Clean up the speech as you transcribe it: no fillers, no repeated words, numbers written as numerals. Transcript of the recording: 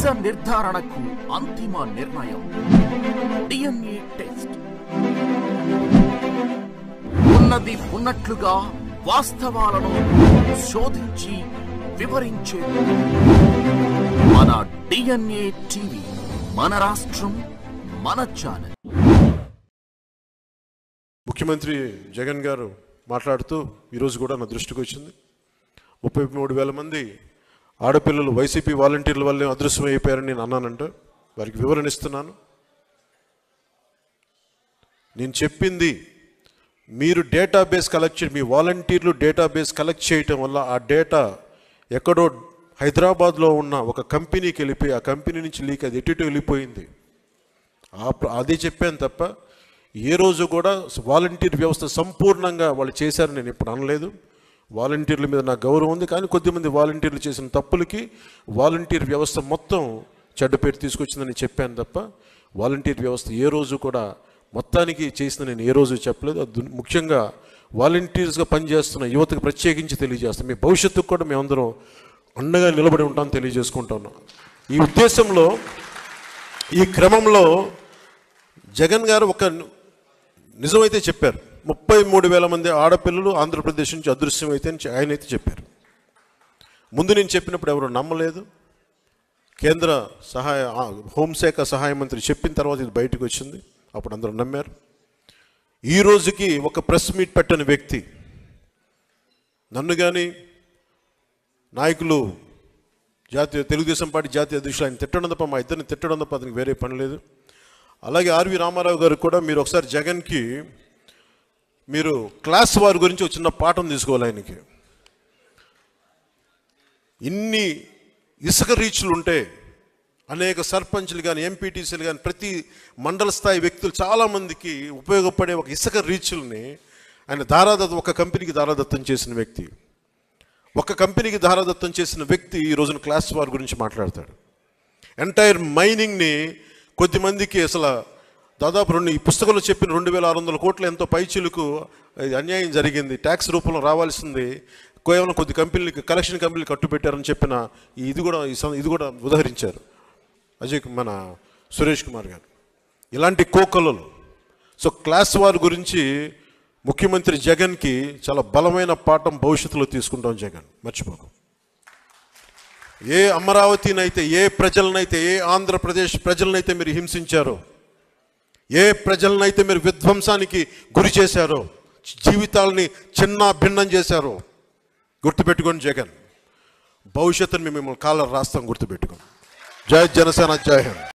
నిజ నిర్ధారణకు అంతిమ నిర్ణయం DNA టెస్ట్. ఉన్నది ఉన్నట్లుగా వాస్తవాలను శోధించి వివరించే మన DNA టీవీ, మన రాష్ట్రం, మన ఛానల్. ముఖ్యమంత్రి జగన్ గారు మాట్లాడుతూ ఈరోజు కూడా నా దృష్టికి వచ్చింది. 33,000 మంది ఆడపిల్లలు వైసీపీ వాలంటీర్ల వల్లే అదృశ్యం అయిపోయారని నేను అన్నానంటే వారికి వివరణ ఇస్తున్నాను. నేను చెప్పింది మీరు డేటాబేస్ కలెక్ట్ మీ వాలంటీర్లు డేటాబేస్ కలెక్ట్ చేయటం వల్ల ఆ డేటా ఎక్కడో హైదరాబాద్లో ఉన్న ఒక కంపెనీకి వెళ్ళిపోయి ఆ కంపెనీ నుంచి లీక్ అది ఎటు వెళ్ళిపోయింది. అదే చెప్పాను తప్ప ఏ రోజు కూడా వాలంటీర్ వ్యవస్థ సంపూర్ణంగా వాళ్ళు చేశారని నేను ఇప్పుడు అనలేదు. వాలంటీర్ల మీద నాకు గౌరవం ఉంది, కానీ కొద్దిమంది వాలంటీర్లు చేసిన తప్పులకి వాలంటీర్ వ్యవస్థ మొత్తం చెడ్డ పేరు తీసుకొచ్చిందని చెప్పాను తప్ప వాలంటీర్ వ్యవస్థ ఏ రోజు కూడా మొత్తానికి చేసిన నేను ఏ రోజు చెప్పలేదు. అది ముఖ్యంగా వాలంటీర్స్గా పనిచేస్తున్న యువతకు ప్రత్యేకించి తెలియజేస్తాం. మీ భవిష్యత్తుకు కూడా మేమందరం అండగా నిలబడి ఉంటామని తెలియజేసుకుంటున్నాం. ఈ ఉద్దేశంలో ఈ క్రమంలో జగన్ గారు ఒక నిజమైతే చెప్పారు. 33,000 మంది ఆడపిల్లలు ఆంధ్రప్రదేశ్ నుంచి అదృశ్యమైతే ఆయన అయితే చెప్పారు. ముందు నేను చెప్పినప్పుడు ఎవరు నమ్మలేదు. కేంద్ర హోంశాఖ సహాయ మంత్రి చెప్పిన తర్వాత ఇది బయటకు వచ్చింది, అప్పుడు అందరూ నమ్మారు. ఈ రోజుకి ఒక ప్రెస్ మీట్ పెట్టని వ్యక్తి నన్ను కానీ నాయకులు తెలుగుదేశం పార్టీ జాతీయ అధ్యక్షులు ఆయన తిట్టడం తప్ప మా ఇద్దరిని తిట్టడం తప్ప అతనికి వేరే పని లేదు. అలాగే ఆర్వి రామారావు గారు కూడా మీరు ఒకసారి జగన్కి మీరు క్లాస్ వారి గురించి ఒక చిన్న పాఠం తీసుకోవాలి. ఆయనకి ఇన్ని ఇసుక రీచ్లు ఉంటే అనేక సర్పంచ్లు కానీ ఎంపీటీసీలు కానీ ప్రతి మండల స్థాయి వ్యక్తులు చాలామందికి ఉపయోగపడే ఒక ఇసుక రీచ్లని ఆయన ఒక కంపెనీకి దారాదత్తం చేసిన వ్యక్తి. ఒక కంపెనీకి దారాదత్తం చేసిన వ్యక్తి ఈ రోజున క్లాస్ వార్ గురించి మాట్లాడతాడు. ఎంటైర్ మైనింగ్ని కొద్దిమందికి అసలు దాదాపు ఈ పుస్తకంలో చెప్పిన 2,600 కోట్ల ఎంతో పైచిలకు అన్యాయం జరిగింది, ట్యాక్స్ రూపంలో రావాల్సింది కేవలం కొద్ది కంపెనీలకి కలెక్షన్ కంపెనీలు కట్టుబెట్టారని చెప్పిన ఇది కూడా ఉదహరించారు మన సురేష్ కుమార్ గారు. ఇలాంటి కోకలలు. సో క్లాస్ వార్ గురించి ముఖ్యమంత్రి జగన్కి చాలా బలమైన పాఠం భవిష్యత్తులో తీసుకుంటాం. జగన్ మర్చిపోకు. ఏ అమరావతినైతే, ఏ ప్రజలనైతే, ఏ ఆంధ్రప్రదేశ్ ప్రజలనైతే మీరు హింసించారో, ఏ ప్రజలనైతే మీరు విధ్వంసానికి గురి చేశారో, జీవితాలని చిన్న భిన్నం చేశారో గుర్తుపెట్టుకోండి జగన్. భవిష్యత్తుని మేము మిమ్మల్ని కాలర్ రాస్తాం, గుర్తుపెట్టుకోండి. జై జనసేన, జై హింద్.